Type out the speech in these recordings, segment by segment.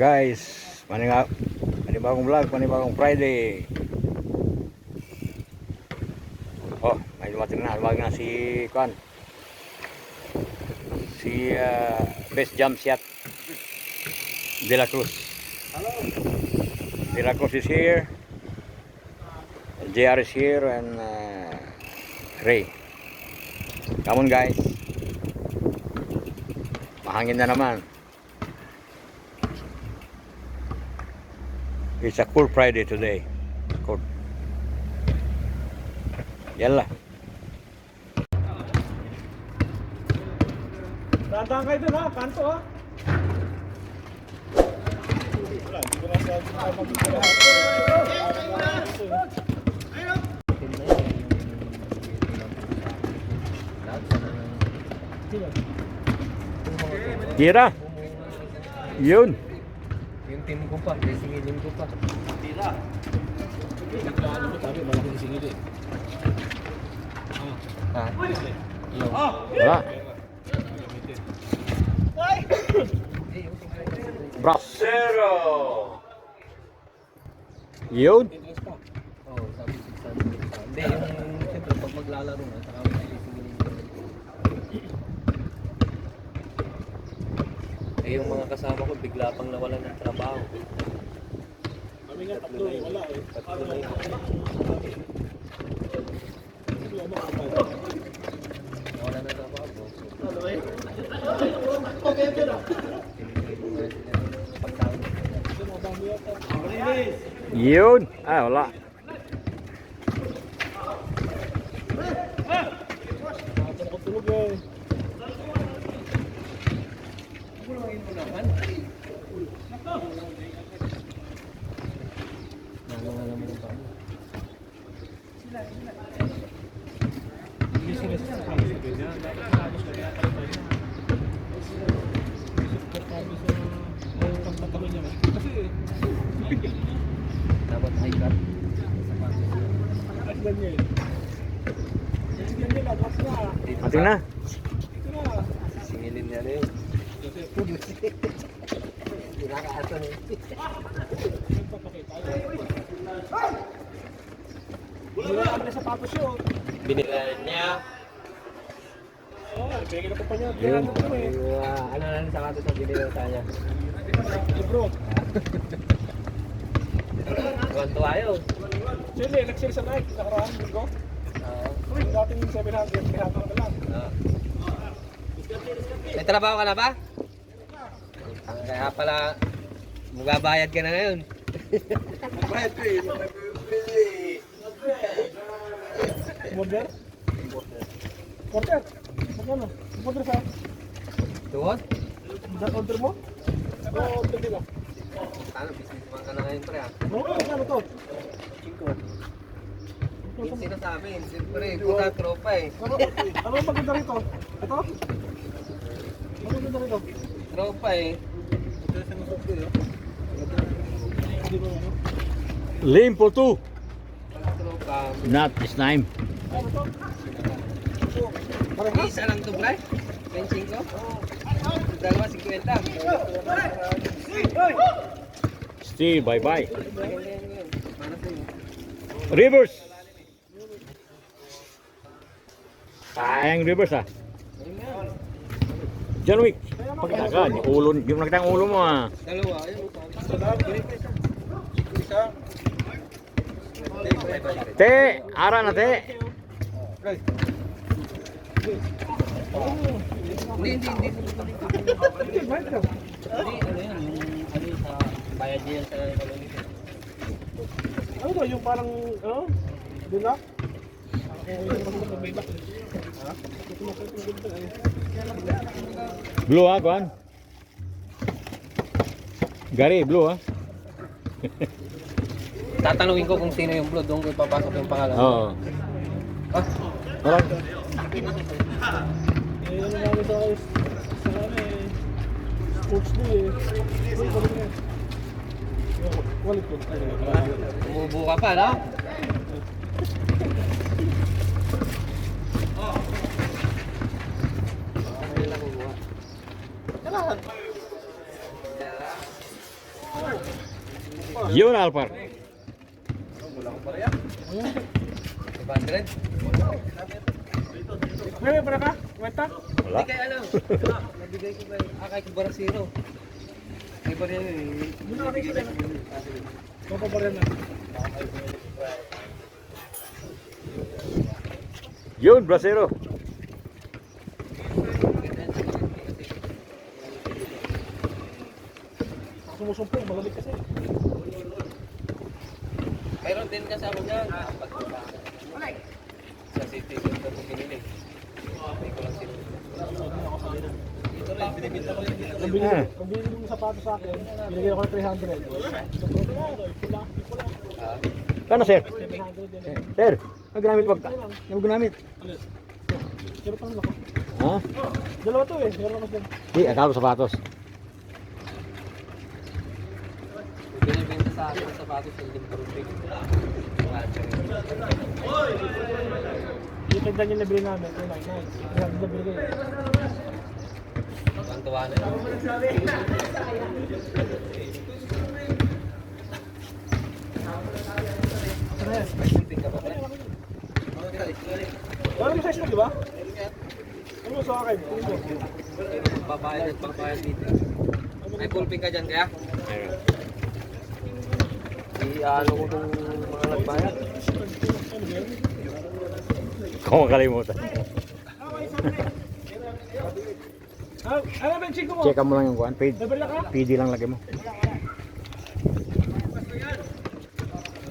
Guys, panibagong vlog, panibagong Friday. Oh, may dumating na, wag na si Kwan. Si Best Jump Shot De La Cruz. Hello. De La Cruz is here. JR is here and Ray. Come on guys. Mahangin na naman. It's a cool Friday today. Cool. Yalla. Tandaan kayo dun ha, kanto ha. Wala, hindi ko nasabi na mag-isip. Tira. Yun. Yung team ko pa, singilin ko pa. Tira. Sabi, malaking singil eh. Ha? Wala. Brasero. Yun. Oo, sabi 600. Hindi, yung siyempre pag maglalaro na, saka singilin ko. Eh, yung mga kasama ko, bigla pang nawalan ng trabaho. Kami nga tatlo eh, wala eh. Tatlo na yun. Nawalan ng trabaho. Ano ba eh? Pagkain. Yun. Ah, wala. Ako tulog eh. Nangangalam mo ng paano. Hindi sila sa kami. Tapos kami nakalimutan niya. Kami sa pagpapalo niya. Kasi Dapat high cut. aslan niya eh. Aslan niya lang, mas na. Ating na. Ito na. Singilin niya rin. Kinakaasan eh. Nagpapakita. Wala kami na sapatos yun. Binilan niya. Oo, bigyan ko pa niya. Yun. Ano ko eh. Ano na sa kato sa binilan sa kanya? Libro. Tuwan-tuwa yun. Chile, nag-sale sa Nike. Nakaraan, linggo. Oo. Dating 700, kinahatak na lang. May trabaho ka na ba? Kaya pala, magbabayad ka na ngayon. Bayad ko eh. Border? Border? Magkano? Border sa Tuwod? order mo? Oo, order nila. Ano, businessman ka na ngayon pre ah. Oo, magkano to? Yung sinasabi, siyempre, kuta tropa eh. Ano ang maganda rito? Ito? Ano ang maganda rito? Tropa eh. Hindi mo ano? Limpo 2. Tropa. Not this time. Ano to? Parang Isa lang to pre? 25? Dalawa, 50. Steve, bye-bye. Para sa'yo. Rivers. Sayang Rivers ah. John Wick. Pagkaka, yung nakita ang ulo mo ah. Dalawa, ayun. Te, ara na te. Hindi. Hindi, ano yan, ano sa bayad niya sa economic. ano to? Yung parang, ano? Dila? Blue ah, Juan. Gary, blue ah. Tatanungin ko kung sino yung blood, doon ko ipapasok yung pangalan. Oo. Ah, Alright. Eh, ano namin sa ano eh, sports day eh. Wallet ko. umubo ka pa, no? Yun, Alpar. Ayun. 500? May para ka? Kwenta? Wala. Hindi kaya alam. Nabigay ko kay Barasiro. Hindi pa rin yun. Muna kami sila. Papabaran na. Yun, Brasero. Sumusumpong, malamig kasi. Mayroon din kasama dyan. Sa city center ko pinili. Hindi ko lang sino. Dito rin, binibinta ko rin dito. Nabili yung sapatos sa akin, binigyan ko ng 300. Kano, sir? 700 yan. Sir, nagamit pagka. Nagamit. Pero paano ako? Ha? Dalawa to eh, meron naman din. Di, akala ko sapatos. Binibinta sa akin sa sapatos yung limpurupig. Yung tignan yung nabili namin, 299. 300 nabili ko eh. Ang tuwa na yun. Ano yan? Limpurupig ka ba? Wala yung size mo, di ba? Ano mo sa akin? Tingin mo. Babayad dito. May pulping ka dyan kaya? I-ano ko itong mga nagbayad. Ano ba yan? Kung makalimutan. Ano ba yung chico mo? Check mo lang yung kuhan. Nabila ka? PD lang lagay mo.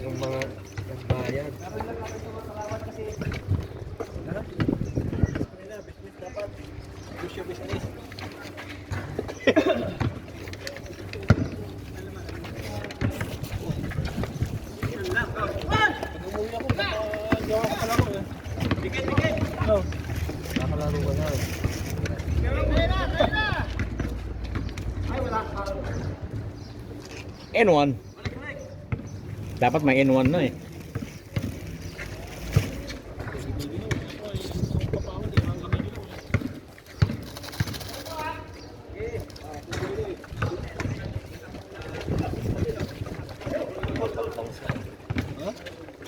Yung mga nagbayad. Umuwi ako, gawa ko pala ako eh. Dikit! Ano? Nakalaro ka na. N1. Dapat may N1 na eh.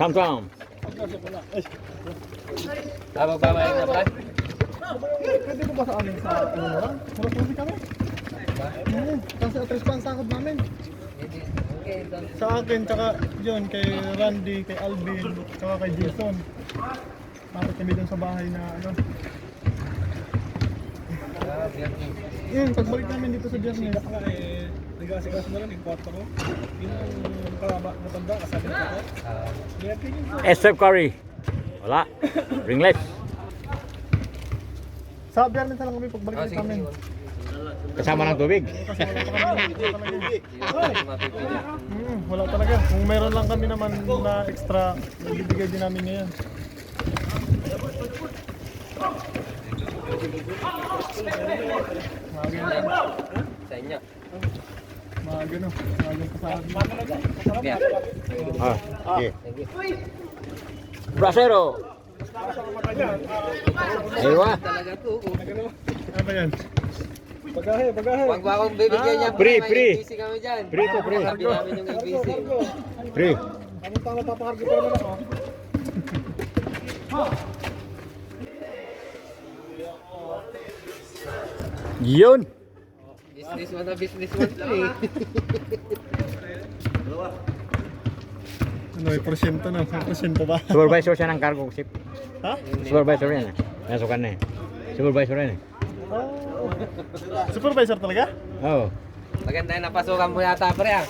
Samsung. Babayad na ba? Pwede ko ba sa amin sa ano lang? Mura kami? Kasi at sahod namin. Okay, done. Sa akin, tsaka yun, kay Randy, kay Alvin, tsaka kay Jason. Bakit kami dun sa bahay na ano. Yun, pagbalik namin dito sa Biyernes. Nag-asigas mo lang, yung kwarto ko. Yung kalaba, matanda, kasama ko ko. SF Curry. Wala. Ringless. Sa Biyernes na lang kami pagbalik ulit namin. Kasama ng tubig. Kasi wala pa kami wala talaga. Kung meron lang kami naman na extra, bibigay din namin ngayon. Sa inyo. Magano pa sa akin. Yeah. Ah, okay. Brasero. Aywa. Talaga to. Ano ba yan? Bagahe. Huwag ba akong bibigyan niya? Free, May free. ABC kami dyan. Free to free. Sabi namin yung ABC. Free. Anong tama papakargo pa naman ako? Yun. Business man to eh. Ano, may porsyento na. May porsyento ba? Supervisor siya ng cargo ship. Ha? Supervisor yan eh. Nasukan na eh. Supervisor yan eh. Oh. Supervisor talaga? Oo. Maganda yung napasukan mo yata pre ah.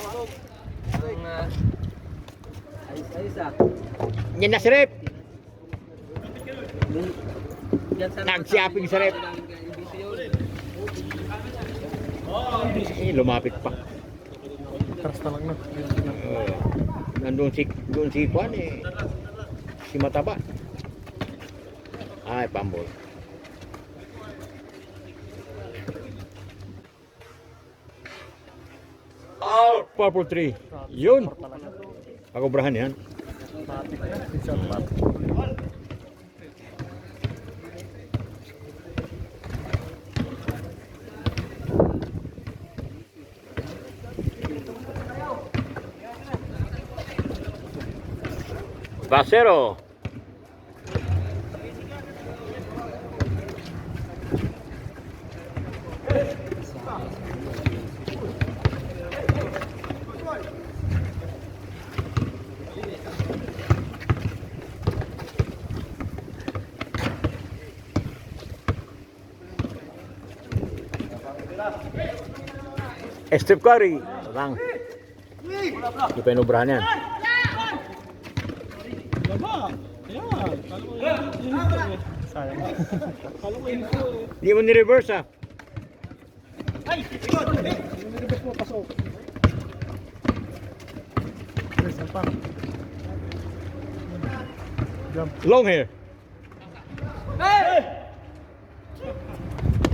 Ang ayos ah. Yan na si Rep. Diyan sa Nag-shopping sa rep. Eh, lumapit pa. Trust na lang na. Nandun si Juan eh. Si Mataba. Ay, pambol. Oh, purple tree. Yun. Pagobrahan yan. Matik na. Pizza pat. Pasero. Steph Curry. Lang. Hindi pa inubrahan yan. Laba! Ayan! Kala ko yun. Sayang. Kala ko yun po. Hindi mo ni-reverse ah. Yung nilibet mo, pasok. Yes, ang pang. Jump. Long hair.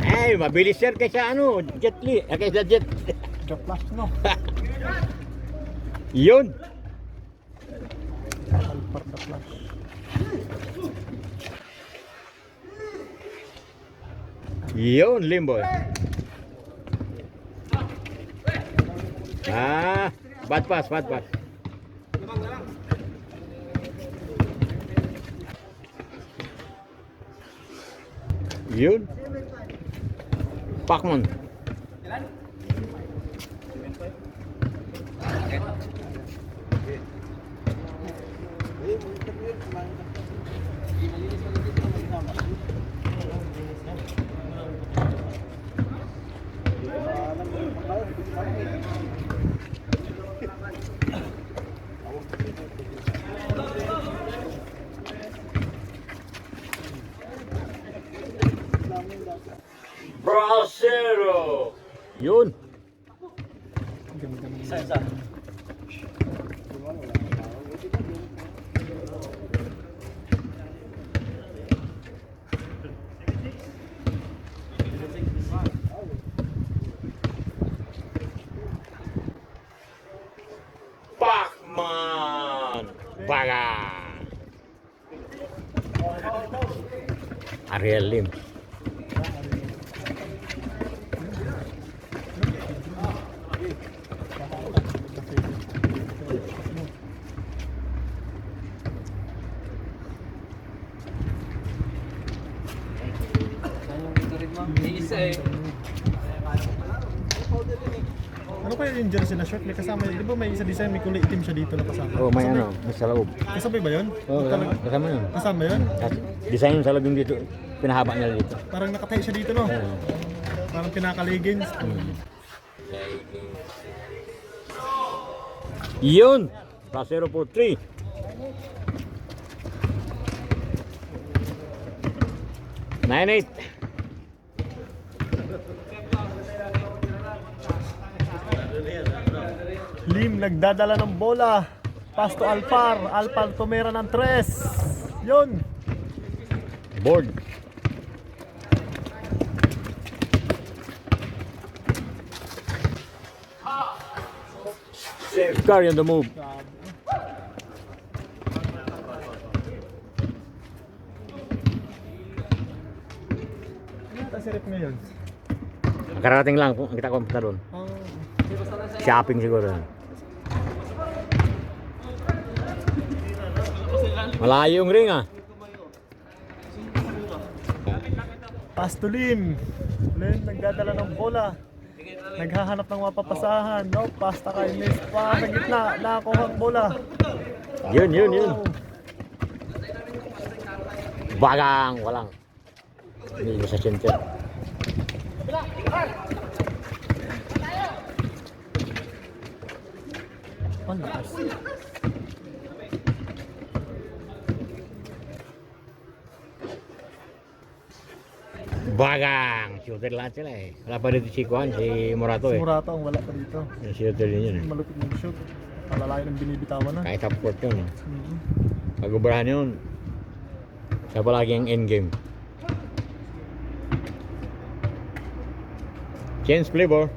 Ay, mabilis yan kaysa ano, Jet Li. Kaysa Jet. Jump flash, no? Yun. Alpar the flash. Yun, Limboy. Ah, bad pass, bad pass. Yun. Pacman. Brasero. Yun. Isa. Pacman. Baga. Ariel Lim. Isa eh. Ano kaya yung jersey na short? May kasama yun. Di ba may isa design, may kulay itim siya dito na kasama? Oh, may ano, may sa loob. Kasabay ba yun? Oh, kasama yun. Kasama yun? Design yung sa loob yung dito. Pinahaba niya dito. Parang nakatayo siya dito, no? Parang pinaka-leggings. Yun! Brasero for 3. Nine eight. Lim nagdadala ng bola. Pass to Alpar. Alpar tumira ng 3. Yun. Board. Curry on the move. Ano si Rip ngayon? Kararating lang, kita ko punta doon. Oh. Shopping siguro. Malayo yung ring ah. Pass to Lim. Lim nagdadala ng bola. Naghahanap ng mapapasahan. No, pasta kay Miss pa sa gitna. Nakuha ang bola. Yun. Bagang, walang. Hindi sa center. Oh, lakas. Bagang! Shooter lahat sila eh. Wala pa dito si Juan, si Morato Si eh. Murata ang wala pa dito. Yung shooter din yun eh. Malupit ng shoot. Palalayo ng binibitawan na. Kahit top court yun eh. Mhm. Pag-ubrahan yun. Siya palagi ang endgame. Chance flavor.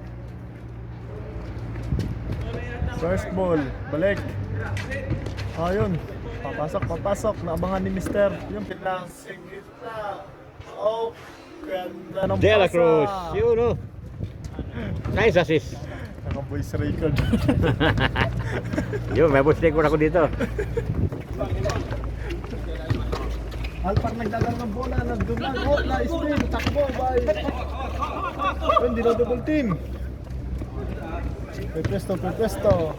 First ball. Balik. Ayun. Papasok. Naabangan ni Mister. Yung pinasing gitna. Oh, ganda ng De La pasa. Cruz. Yun oh. Nice assist. Naka-voice record. Yun, may voice record ako dito. Alpar nagdadala ng bola, nagdulang, na-spin, takbo, bye. Ayun, dinodouble team. Pepesto.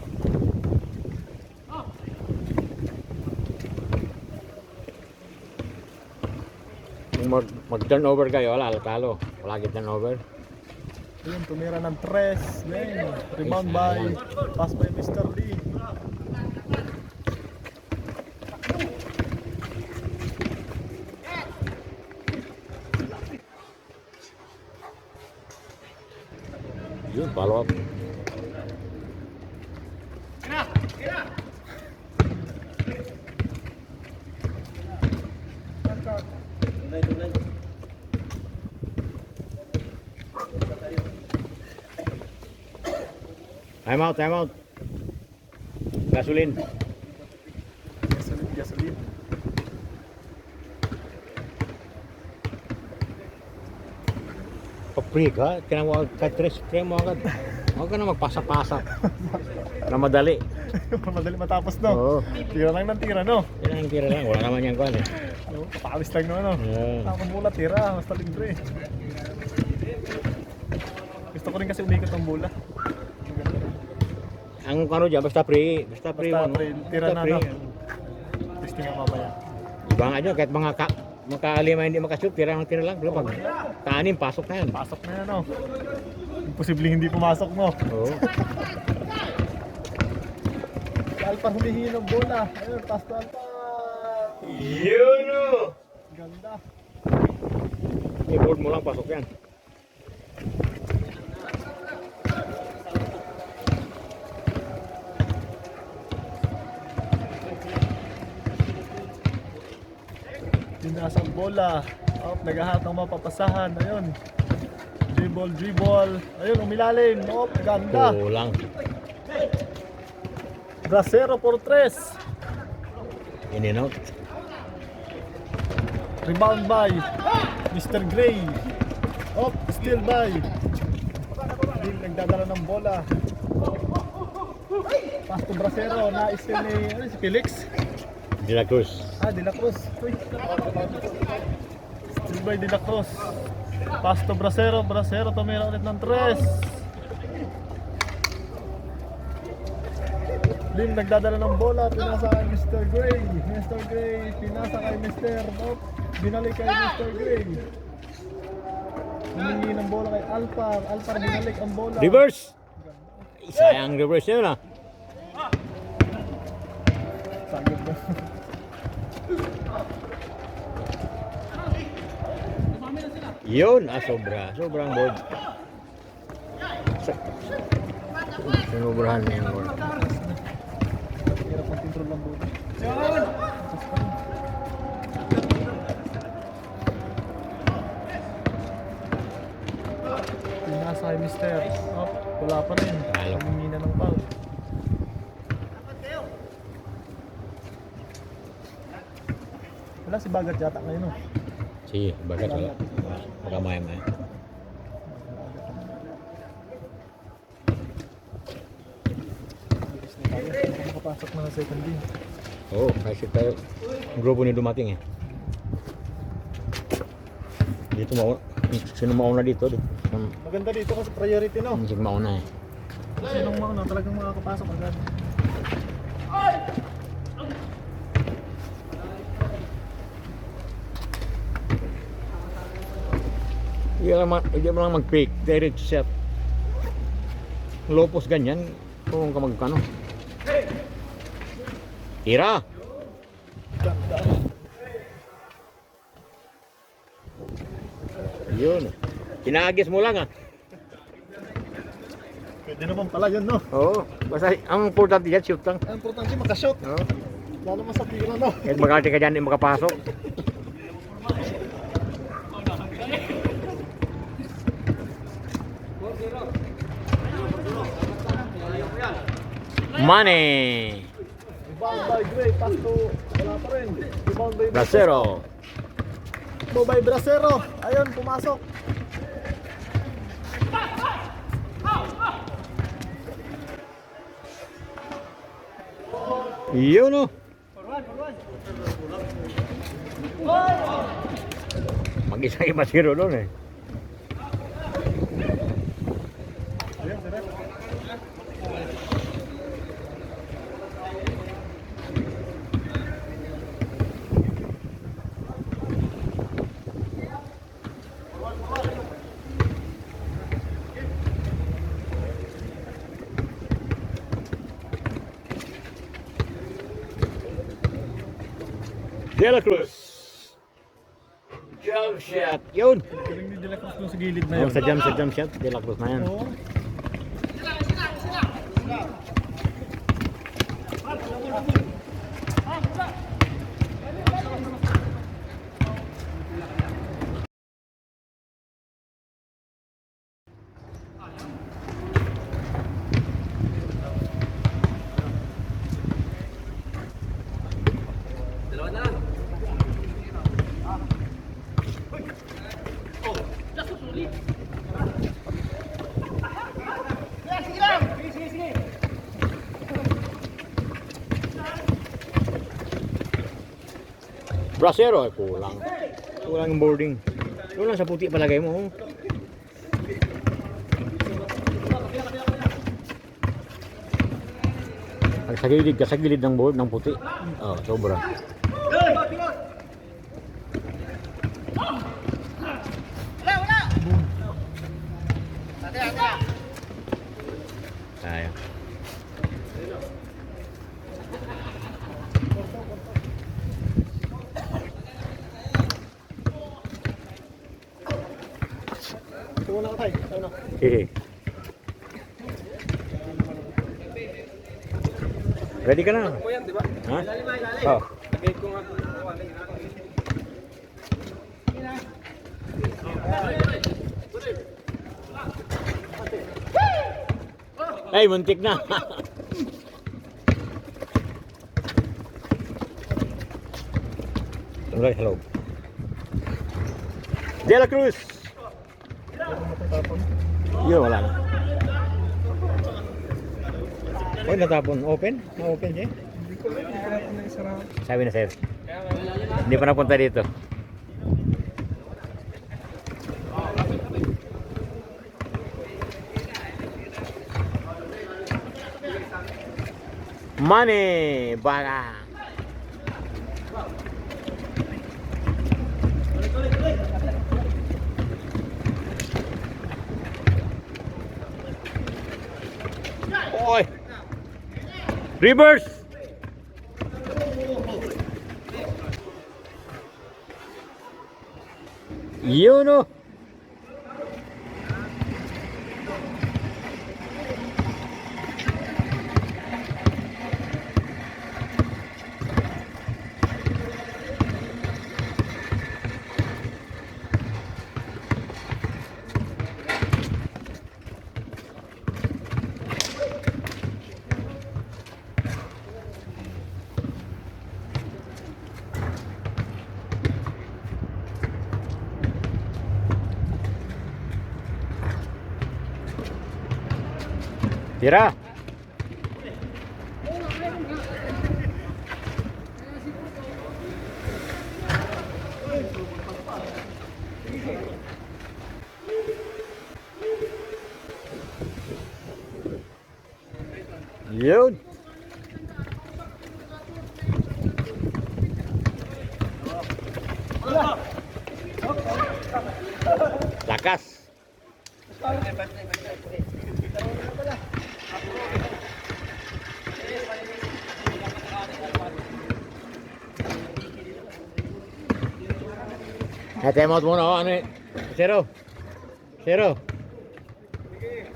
Kung mag-turnover kayo, wala, talo. Wala kayo turnover. Ayun, tumira ng 3. Then, rebound by, pass by Mr. Lee. Yun, follow up. Time out. Gasolin. Gasoline. Paprig ha, kaya ka-tres mo agad. Huwag ka na magpasa-pasa. Na madali. Madali matapos, no? Oo. Tira lang ng tira, no? Tira lang. Wala naman yan kuhan eh. No? Papalis lang no, no? Yeah. Bola, tira. Basta libre. Gusto ko rin kasi umikot ng bola. Ang ano dyan, basta free. Basta free. Basta ano? free. Tira Basta na, free. no? Testing nga mamaya. Iba nga dyan, kahit magka-lima hindi makashoot, tira lang. Pero pag kaanim, pasok na yan. Pasok na yan, no? Imposibleng hindi pumasok, no? Oo. Si Alpar humihingi ng bola. Ayun, pass to Alpar. Yun o! Ganda. I-board mo lang, pasok yan. Dinasang bola. Oh, nagahat ng mapapasahan. Ayun. Dribble. Ayun, umilalim. Oh, ganda. Kulang. Brasero por 3. In and out. Rebound by Mr. Gray. Oh, still by. Hindi nagdadala ng bola. Pass to Brasero. Na-steal ni si Felix. De La Cruz. De La Cruz. Uy. Still by De La Cruz. Pass to Brasero. Brasero tumira ulit ng 3. Lim nagdadala ng bola. Pinasa kay Mr. Gray. Mr. Gray. Pinasa kay Mr. Oh, binalik kay Mr. Gray. Humingi ng bola kay Alpar. Alpar binalik ang bola. Reverse! Sayang reverse yun ah. Sagip na. Yun, sobrang board. Sinubrahan na yung board. Hirap ang control ng bola. Pinasa kay Mr. Oh, wala pa rin. Talo. Humingi na ng foul. Wala si Bagat yata ngayon, no? Sige, bagat wala. Makamaya. Makapasok na sa second game. Oo, kasi tayo. Ang grupo ni dumating eh. Dito sino mauna dito? Maganda dito kasi priority, no? Sino mauna eh. Sinong mauna talagang makakapasok agad. Hindi mo lang mag-pick, direct shot. Lopos ganyan, kung ka magkano. Tira! Yun. Pinagis mo lang ah. Pwede naman pala yun, no? Oo. Basta ang importante yan, shoot lang. Ang importante makashoot. Oo. Lalo mas sa tira, no? Kahit magkati ka dyan, hindi makapasok. Money! Rebound by Gray, pass to, wala pa rin. Rebound by Brasero. Mo by Brasero. Ayun, pumasok. Yun oh. Mag-isa iba zero doon eh. Ayan, sarap. De La Cruz. Jump shot. Yun. Galing ni De La Cruz doon sa gilid na Oh, yun. sa jump shot. De La Cruz na yan. Oo. Dalawa na lang. Brasero ay kulang. Kulang yung boarding. Kulang sa puti palagay mo. Oh. Pag sa gilid ng board ng puti. Oh, sobra. Sayang. Tuwa na ka tayo. Sana. Hehe. Ready ka na? Ako yan, di ba? Ha? Oh. Lagay ko nga kung Ay, muntik na. Alright, hello. De La Cruz. Yun, wala na. Oy, natapon. Open? Na-open siya? Sabi na sa'yo. Hindi pa napunta dito. Money! Baka! Oy! Reverse! Yun o! Tira! Yun! Lakas! Time out muna. Oh, ano eh? Zero. Zero.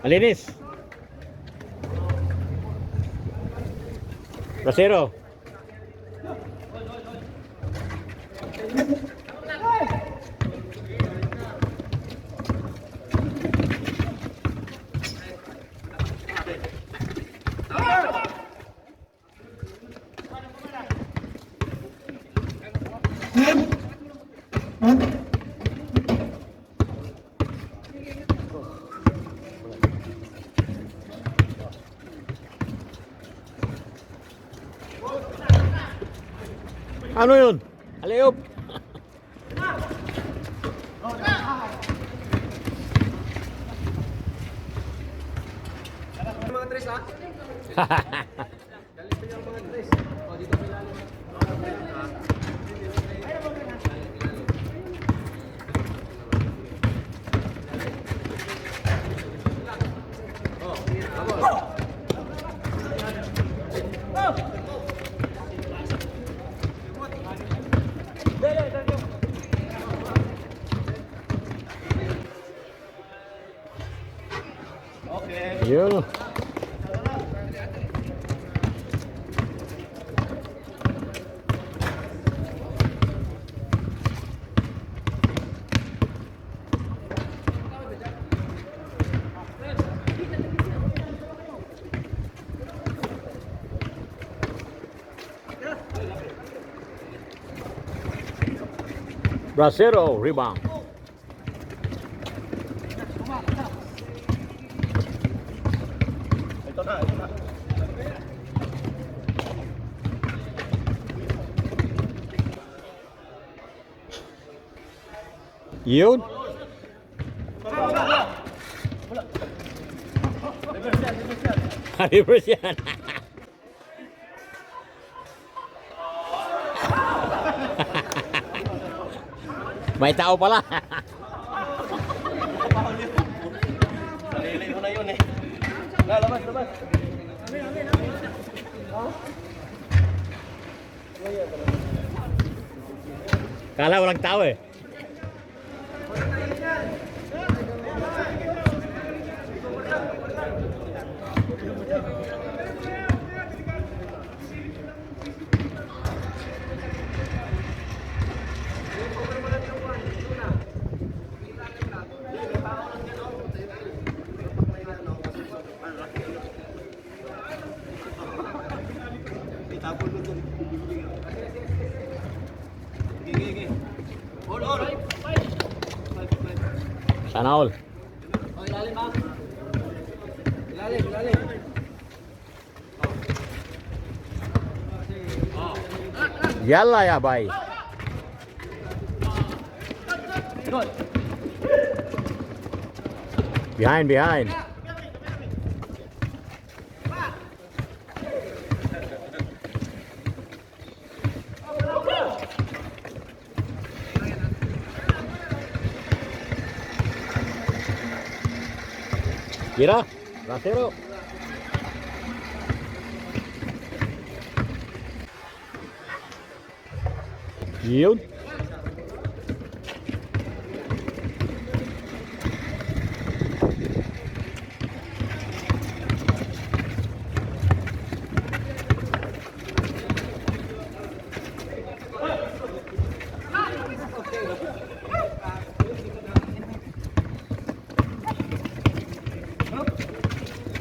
Malinis. Zero. Ano yun? Aliop. Mga tres ha? Galit yung mga tres. O, dito may lalim. Yun. Bracero, rebound. Ito na, ito na. Yun. Reverse yan. May tao pala. Sarili mo na yun eh. Labas, labas. Kala walang tao eh. Itapon mo dun. Gigi. All. Sana all. O, ilalim ha. Ilalim. Yalla ya bay. Good. Behind. Kira, Bracero. Yun.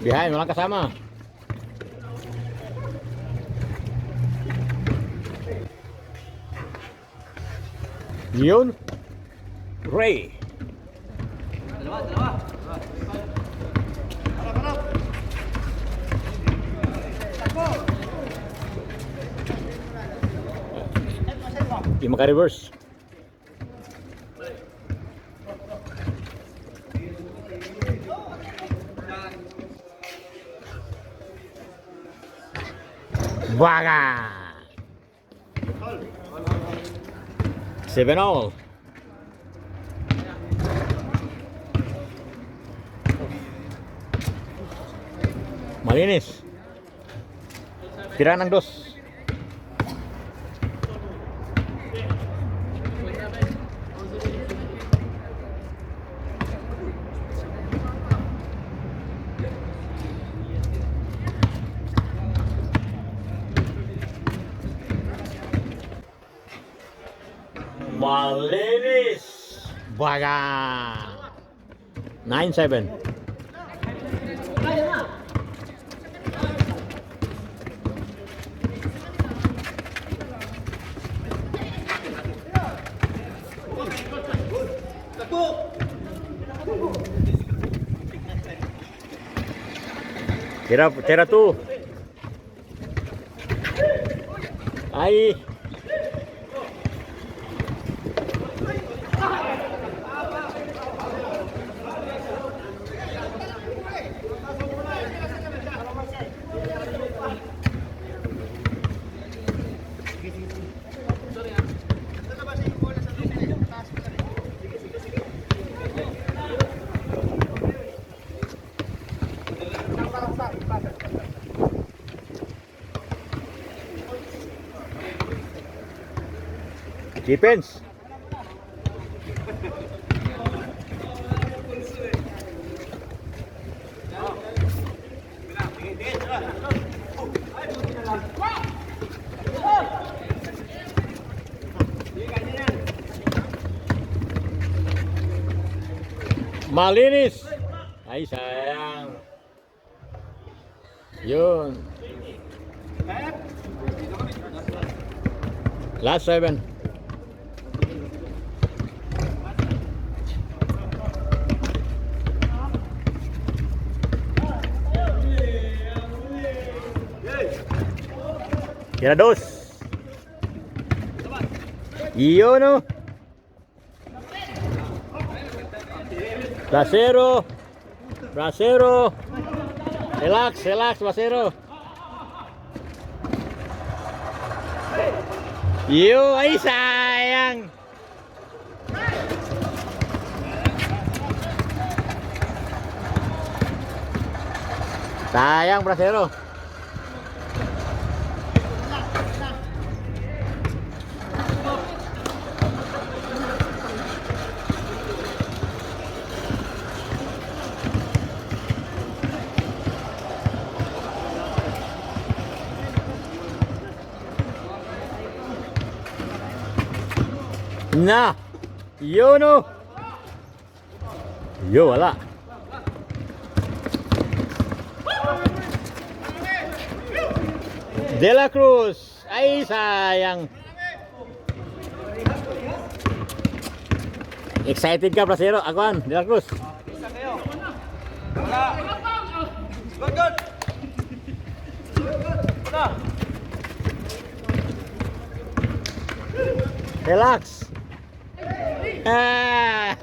Behind, walang kasama. Yun. Ray. Dalawa. Di maka-reverse. Baga. 7-all. Malinis. Tira ng dos. Malinis. Baga. 9-7. Tira tu. Ay. Defense. Malinis. Ay, sayang. Yun. Last 7. Tira 2. Yun o. Brasero. Brasero. Relax, relax, Brasero. Yo, ay sayang. Sayang, Brasero. Na, yun o. Yo, wala. De La Cruz. Ay, sayang. Excited ka, Brasero? Akuan, De La Cruz. Isa kayo. Wala. Good, good. Wala. Relax. Ah.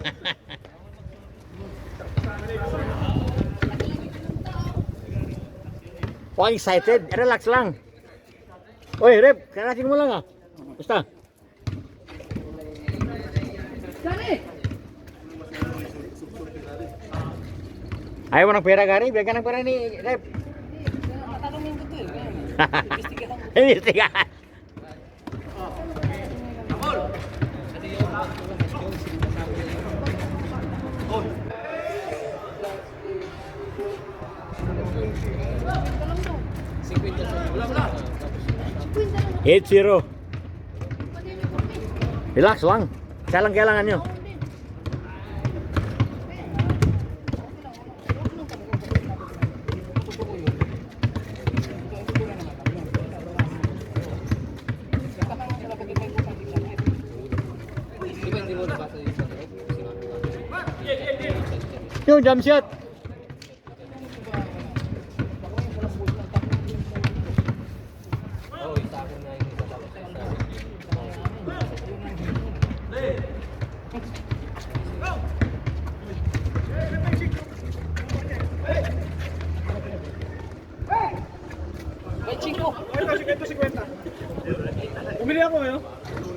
Huwag excited. Relax lang. Oy, Rep. Karating mo lang ah. Basta. Ayaw mo ng pera, Gary? Bigyan ka ng pera ni Rep. Tatanungin ko to eh. Investigahan. Wala, wala. 8-0. Relax lang. Kaya lang kailangan nyo. Hindi mo nabasa yung sa Yung jump shot. Oo, isa ako na yung isa Ay, Chico! Ito 50. Bumili ako ngayon.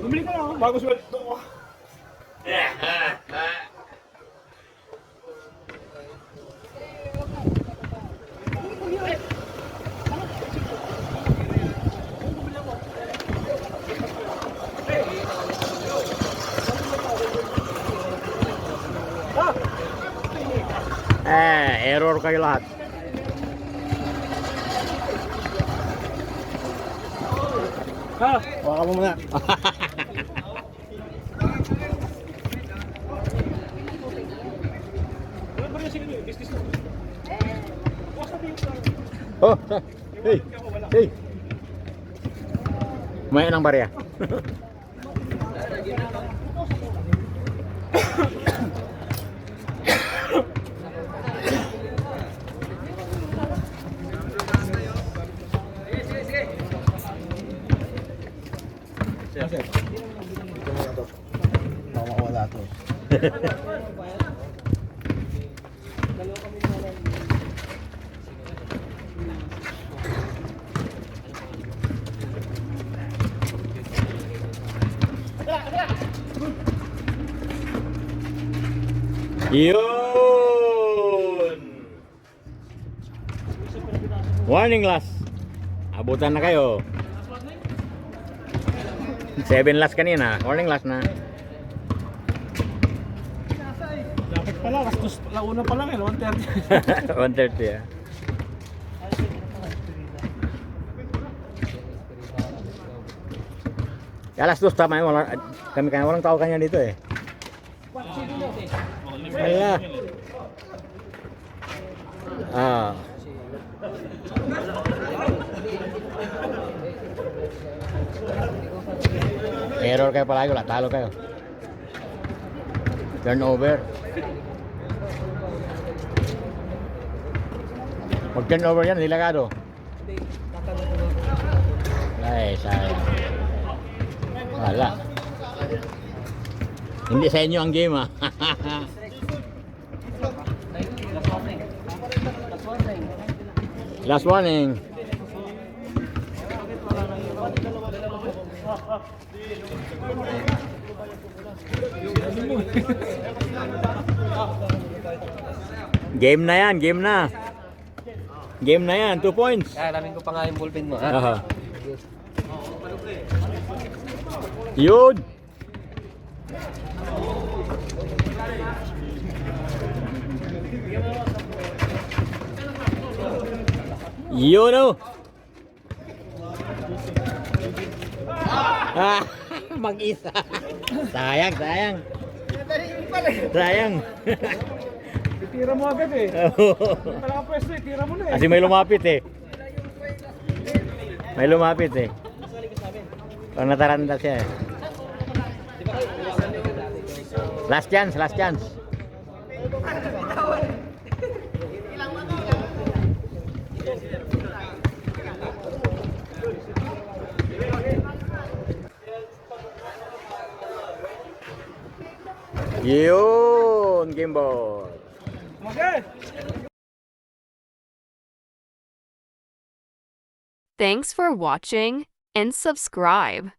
Bumili ko lang bago sweldo ko. Error kayo lahat. Ha? Waka mo muna. Oh, hey, hey. May ng barya. Kasi, ito muna to. Baka makawala to. Yun! Warning last. Abutan na kayo. Nag 7 last kanina. Morning last na. Dapat pala, launa pa lang 1:30. 1:30 ah. Alas 2 tama yun. Kami kaya walang tao kanya dito eh. Wala. Ah. Error kayo palagi, wala talo kayo. Turnover. Pag turnover yan, nilagado. Ay, sayang. Wala. Hindi sa inyo ang game ah. Last warning. Game na yan, game na. Game na yan, 2 points. Kaya alamin ko pa nga yung ballpen mo, ha? Aha. Yun. Yun oh. Ah, mag-isa. Sayang, sayang. Sayang. Tira mo agad eh. Wala ka pwesto eh, tira mo na eh. Kasi may lumapit eh. May lumapit eh. Pag nataranda siya eh. Last chance, last chance. Yun, game ball. Okay. Thanks for watching and subscribe.